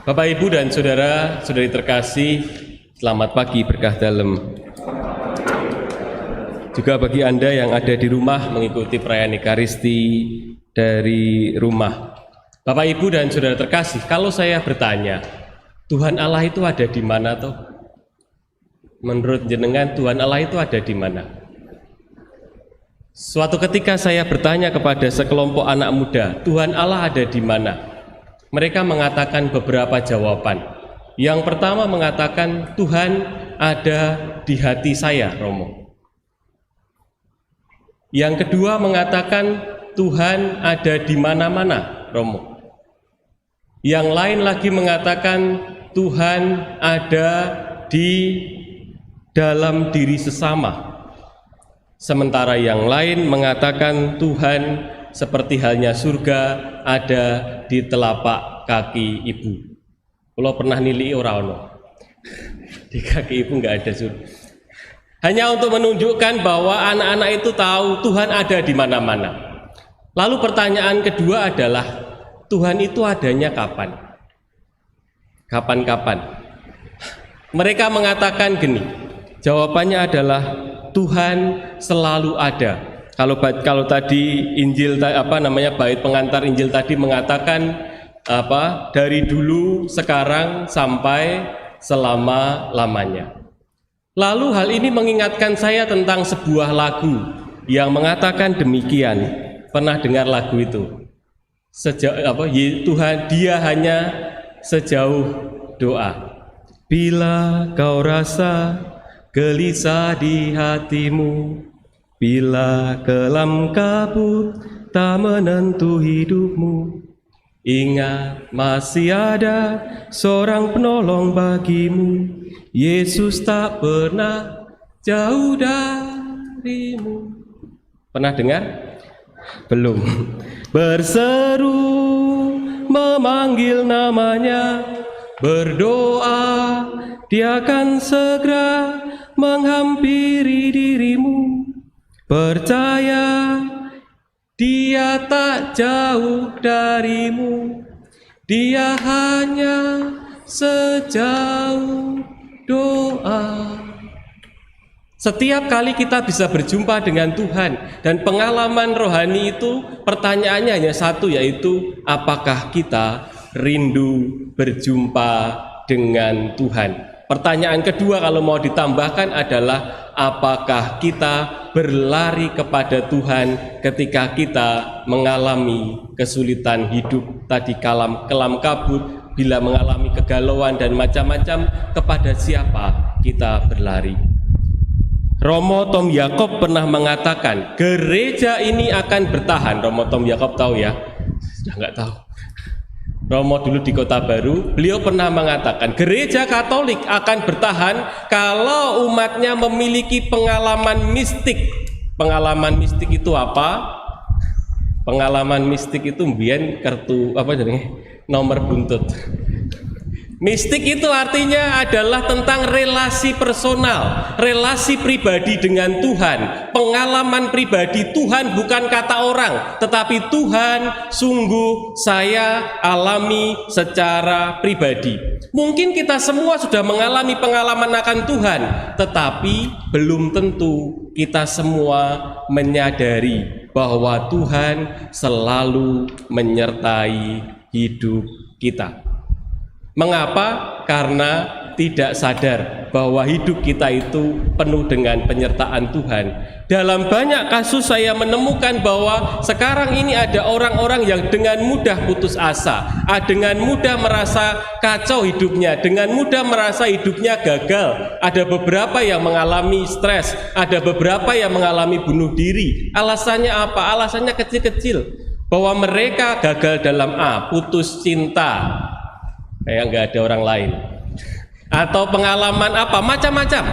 Bapak, Ibu, dan saudara-saudari terkasih, selamat pagi berkah dalam. Juga bagi Anda yang ada di rumah mengikuti perayaan Ekaristi dari rumah. Bapak, Ibu, dan saudara terkasih, kalau saya bertanya, Tuhan Allah itu ada di mana toh? Menurut jenengan, Tuhan Allah itu ada di mana? Suatu ketika saya bertanya kepada sekelompok anak muda, Tuhan Allah ada di mana? Mereka mengatakan beberapa jawaban. Yang pertama mengatakan, Tuhan ada di hati saya, Romo. Yang kedua mengatakan, Tuhan ada di mana-mana, Romo. Yang lain lagi mengatakan, Tuhan ada di dalam diri sesama. Sementara yang lain mengatakan, Tuhan seperti halnya surga ada di telapak kaki ibu. Kalau pernah nilai orang di kaki ibu nggak ada surga. Hanya untuk menunjukkan bahwa anak-anak itu tahu Tuhan ada di mana-mana. Lalu pertanyaan kedua adalah, Tuhan itu adanya kapan? Kapan-kapan? Mereka mengatakan gini, jawabannya adalah Tuhan selalu ada. Kalau tadi Injil bait pengantar Injil tadi mengatakan dari dulu, sekarang, sampai selama-lamanya. Lalu hal ini mengingatkan saya tentang sebuah lagu yang mengatakan demikian. Pernah dengar lagu itu? Tuhan, Dia hanya sejauh doa. Bila kau rasa gelisah di hatimu, bila kelam kabut tak menentu hidupmu, ingat masih ada seorang penolong bagimu. Yesus tak pernah jauh darimu. Pernah dengar? Belum. Berseru memanggil namanya, berdoa, Dia akan segera menghampiri dirimu. Percaya, Dia tak jauh darimu, Dia hanya sejauh doa. Setiap kali kita bisa berjumpa dengan Tuhan, dan pengalaman rohani itu pertanyaannya hanya satu, yaitu apakah kita rindu berjumpa dengan Tuhan? Pertanyaan kedua kalau mau ditambahkan adalah, apakah kita berlari kepada Tuhan ketika kita mengalami kesulitan hidup tadi, kelam kabut, bila mengalami kegalauan dan macam-macam, kepada siapa kita berlari? Romo Tom Yakob pernah mengatakan, gereja ini akan bertahan. Romo Tom Yakob tahu ya? Sudah nggak tahu. Romo dulu di Kota Baru, beliau pernah mengatakan, gereja Katolik akan bertahan kalau umatnya memiliki pengalaman mistik. Pengalaman mistik itu apa? Pengalaman mistik itu mbiyen kartu nomor buntut. Mistik itu artinya adalah tentang relasi personal, relasi pribadi dengan Tuhan, pengalaman pribadi. Tuhan bukan kata orang, tetapi Tuhan sungguh saya alami secara pribadi. Mungkin kita semua sudah mengalami pengalaman akan Tuhan, tetapi belum tentu kita semua menyadari bahwa Tuhan selalu menyertai hidup kita. Mengapa? Karena tidak sadar bahwa hidup kita itu penuh dengan penyertaan Tuhan. Dalam banyak kasus saya menemukan bahwa sekarang ini ada orang-orang yang dengan mudah putus asa, dengan mudah merasa kacau hidupnya, dengan mudah merasa hidupnya gagal. Ada beberapa yang mengalami stres, ada beberapa yang mengalami bunuh diri. Alasannya apa? Alasannya kecil-kecil, bahwa mereka gagal dalam putus cinta, kayak nggak ada orang lain, atau pengalaman macam-macam,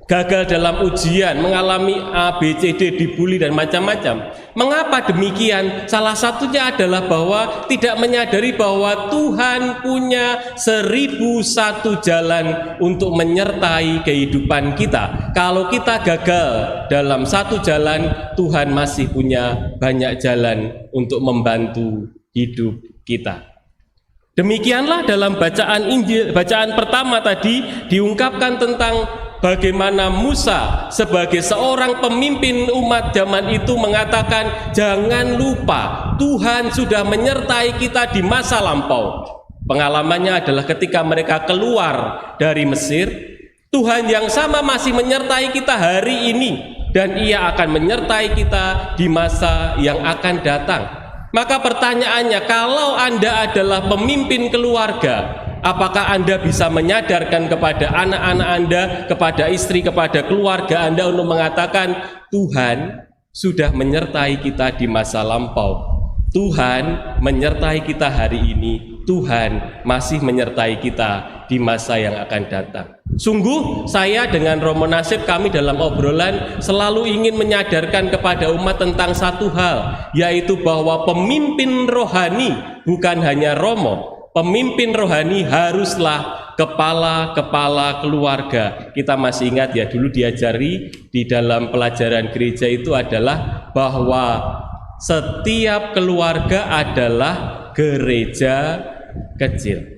gagal dalam ujian, mengalami A, B, C, D, dibully dan macam-macam. Mengapa demikian? Salah satunya adalah bahwa tidak menyadari bahwa Tuhan punya 1001 jalan untuk menyertai kehidupan kita. Kalau kita gagal dalam satu jalan, Tuhan masih punya banyak jalan untuk membantu hidup kita. Demikianlah dalam bacaan Injil, bacaan pertama tadi diungkapkan tentang bagaimana Musa sebagai seorang pemimpin umat zaman itu mengatakan, jangan lupa Tuhan sudah menyertai kita di masa lampau. Pengalamannya adalah ketika mereka keluar dari Mesir, Tuhan yang sama masih menyertai kita hari ini, dan Ia akan menyertai kita di masa yang akan datang. Maka pertanyaannya, kalau Anda adalah pemimpin keluarga, apakah Anda bisa menyadarkan kepada anak-anak Anda, kepada istri, kepada keluarga Anda untuk mengatakan, Tuhan sudah menyertai kita di masa lampau, Tuhan menyertai kita hari ini, Tuhan masih menyertai kita di masa yang akan datang. Sungguh saya dengan Romo Nasib, kami dalam obrolan selalu ingin menyadarkan kepada umat tentang satu hal, yaitu bahwa pemimpin rohani bukan hanya Romo. Pemimpin rohani haruslah kepala-kepala keluarga. Kita masih ingat ya, dulu diajari di dalam pelajaran gereja itu adalah bahwa setiap keluarga adalah gereja kecil.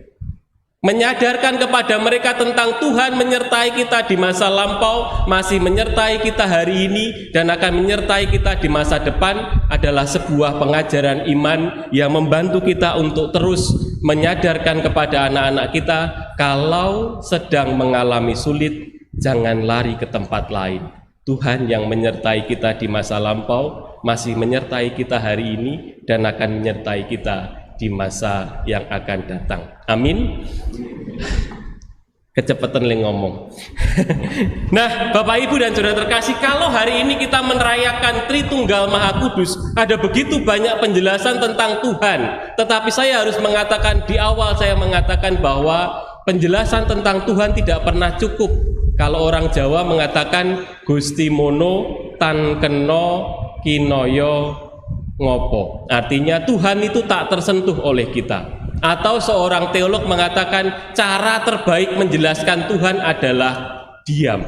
Menyadarkan kepada mereka tentang Tuhan menyertai kita di masa lampau, masih menyertai kita hari ini, dan akan menyertai kita di masa depan adalah sebuah pengajaran iman yang membantu kita untuk terus menyadarkan kepada anak-anak kita, kalau sedang mengalami sulit, jangan lari ke tempat lain. Tuhan yang menyertai kita di masa lampau, masih menyertai kita hari ini, dan akan menyertai kita di masa yang akan datang. Amin. Kecepatan ngomong. Nah, Bapak Ibu dan Saudara terkasih, kalau hari ini kita merayakan Tritunggal Maha Kudus, ada begitu banyak penjelasan tentang Tuhan. Tetapi saya harus mengatakan, di awal saya mengatakan bahwa penjelasan tentang Tuhan tidak pernah cukup. Kalau orang Jawa mengatakan Gusti Mono tan keno kinoyo ngopo, artinya Tuhan itu tak tersentuh oleh kita. Atau seorang teolog mengatakan cara terbaik menjelaskan Tuhan adalah diam.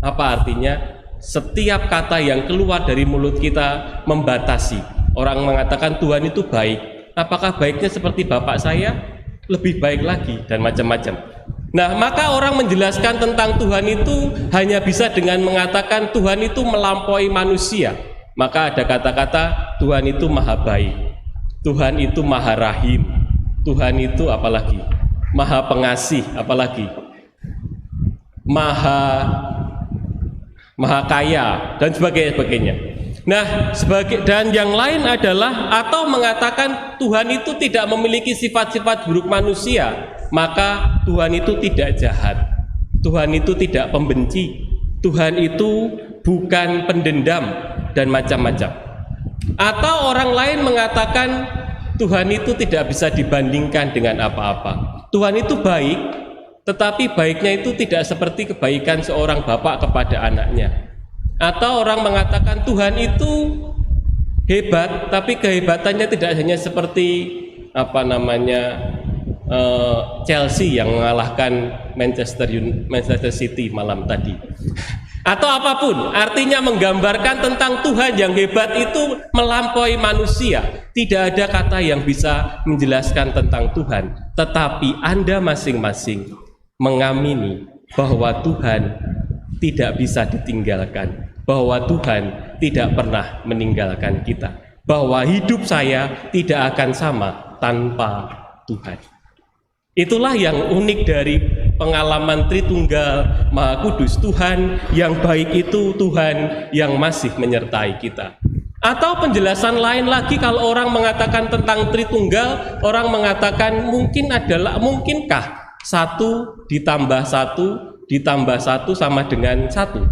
Apa artinya? Setiap kata yang keluar dari mulut kita membatasi. Orang mengatakan Tuhan itu baik, apakah baiknya seperti bapak saya? Lebih baik lagi, dan macam-macam. Nah, maka orang menjelaskan tentang Tuhan itu hanya bisa dengan mengatakan Tuhan itu melampaui manusia. Maka ada kata-kata Tuhan itu maha baik, Tuhan itu maha rahim, Tuhan itu apalagi maha pengasih, apalagi maha kaya, dan sebagainya. Nah, dan yang lain adalah, atau mengatakan Tuhan itu tidak memiliki sifat-sifat buruk manusia, maka Tuhan itu tidak jahat, Tuhan itu tidak pembenci, Tuhan itu bukan pendendam, dan macam-macam. Atau orang lain mengatakan Tuhan itu tidak bisa dibandingkan dengan apa-apa. Tuhan itu baik, tetapi baiknya itu tidak seperti kebaikan seorang bapak kepada anaknya. Atau orang mengatakan Tuhan itu hebat, tapi kehebatannya tidak hanya seperti Chelsea yang mengalahkan Manchester City malam tadi. Atau apapun, artinya menggambarkan tentang Tuhan yang hebat itu melampaui manusia. Tidak ada kata yang bisa menjelaskan tentang Tuhan, tetapi Anda masing-masing mengamini bahwa Tuhan tidak bisa ditinggalkan, bahwa Tuhan tidak pernah meninggalkan kita, bahwa hidup saya tidak akan sama tanpa Tuhan. Itulah yang unik dari pengalaman Tritunggal Maha Kudus, Tuhan yang baik itu Tuhan yang masih menyertai kita. Atau penjelasan lain lagi, kalau orang mengatakan tentang Tritunggal, orang mengatakan mungkinkah 1 ditambah 1 ditambah 1 sama dengan 1?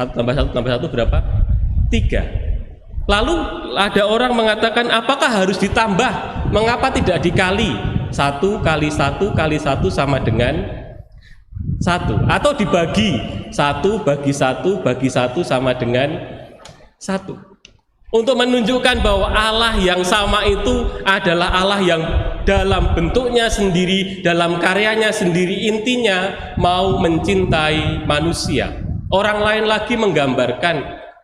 1 tambah 1 tambah 1 berapa? 3. Lalu ada orang mengatakan apakah harus ditambah? Mengapa tidak dikali? 1 kali 1 kali 1 sama dengan 1. Atau dibagi 1 bagi 1 bagi 1 sama dengan 1. Untuk menunjukkan bahwa Allah yang sama itu adalah Allah yang dalam bentuknya sendiri, dalam karyanya sendiri, intinya mau mencintai manusia. Orang lain lagi menggambarkan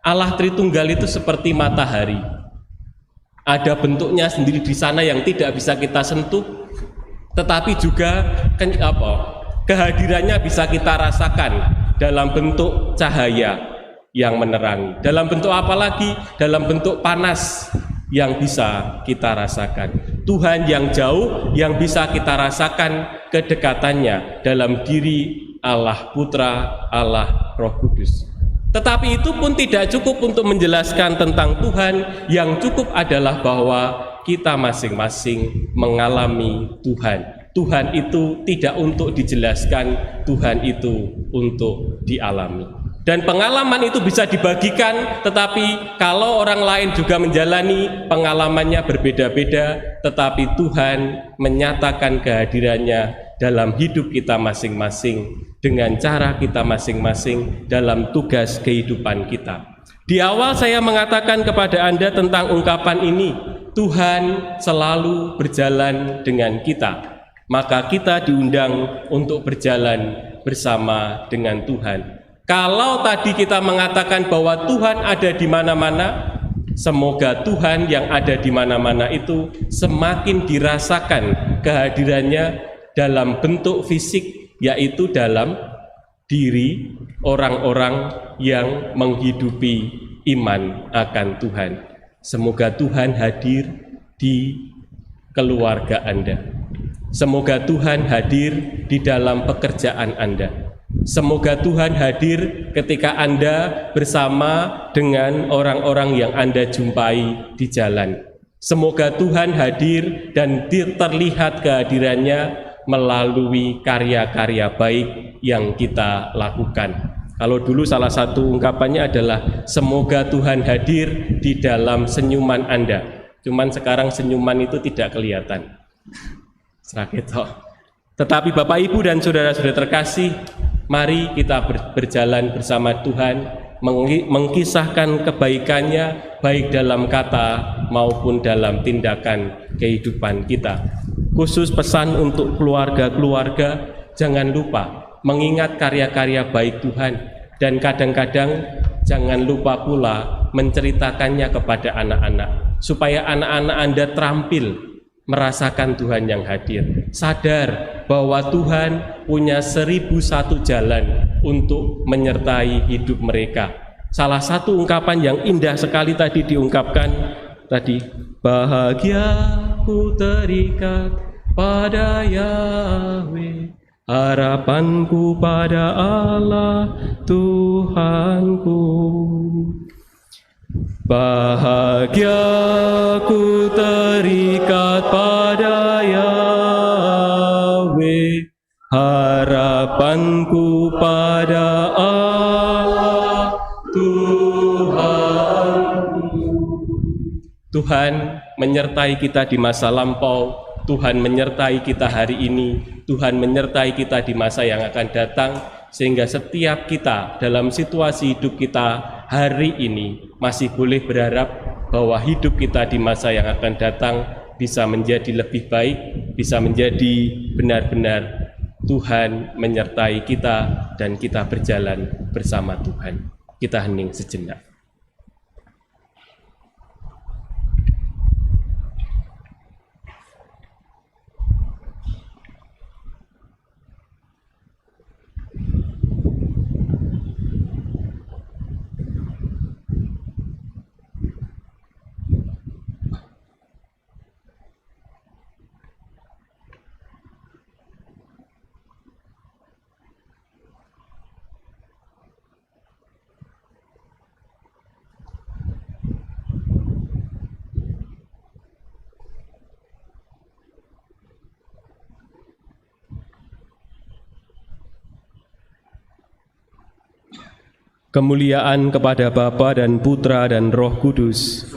Allah Tritunggal itu seperti matahari. Ada bentuknya sendiri di sana yang tidak bisa kita sentuh, tetapi juga kehadirannya bisa kita rasakan dalam bentuk cahaya yang menerangi. Dalam bentuk apa lagi? Dalam bentuk panas yang bisa kita rasakan. Tuhan yang jauh yang bisa kita rasakan kedekatannya dalam diri Allah Putra, Allah Roh Kudus. Tetapi itu pun tidak cukup untuk menjelaskan tentang Tuhan. Yang cukup adalah bahwa kita masing-masing mengalami Tuhan. Tuhan itu tidak untuk dijelaskan, Tuhan itu untuk dialami. Dan pengalaman itu bisa dibagikan, tetapi kalau orang lain juga menjalani, pengalamannya berbeda-beda, tetapi Tuhan menyatakan kehadirannya dalam hidup kita masing-masing, dengan cara kita masing-masing dalam tugas kehidupan kita. Di awal saya mengatakan kepada Anda tentang ungkapan ini, Tuhan selalu berjalan dengan kita. Maka kita diundang untuk berjalan bersama dengan Tuhan. Kalau tadi kita mengatakan bahwa Tuhan ada di mana-mana, semoga Tuhan yang ada di mana-mana itu semakin dirasakan kehadirannya dalam bentuk fisik, yaitu dalam diri orang-orang yang menghidupi iman akan Tuhan. Semoga Tuhan hadir di keluarga Anda. Semoga Tuhan hadir di dalam pekerjaan Anda. Semoga Tuhan hadir ketika Anda bersama dengan orang-orang yang Anda jumpai di jalan. Semoga Tuhan hadir dan terlihat kehadirannya melalui karya-karya baik yang kita lakukan. Kalau dulu salah satu ungkapannya adalah semoga Tuhan hadir di dalam senyuman Anda. Cuman sekarang senyuman itu tidak kelihatan. Tetapi Bapak Ibu dan saudara-saudara terkasih, mari kita berjalan bersama Tuhan, mengkisahkan kebaikannya baik dalam kata maupun dalam tindakan kehidupan kita. Khusus pesan untuk keluarga-keluarga, jangan lupa mengingat karya-karya baik Tuhan, dan kadang-kadang jangan lupa pula menceritakannya kepada anak-anak, supaya anak-anak Anda terampil merasakan Tuhan yang hadir, sadar bahwa Tuhan punya 1001 jalan untuk menyertai hidup mereka. Salah satu ungkapan yang indah sekali tadi diungkapkan tadi, bahagia ku terikat pada Yahweh, harapanku pada Allah Tuhanku. Bahagia ku terikat pada Yahweh, harapanku pada Allah Tuhanku. Tuhan menyertai kita di masa lampau, Tuhan menyertai kita hari ini, Tuhan menyertai kita di masa yang akan datang, sehingga setiap kita dalam situasi hidup kita hari ini masih boleh berharap bahwa hidup kita di masa yang akan datang bisa menjadi lebih baik, bisa menjadi benar-benar Tuhan menyertai kita dan kita berjalan bersama Tuhan. Kita hening sejenak. Kemuliaan kepada Bapa dan Putra dan Roh Kudus,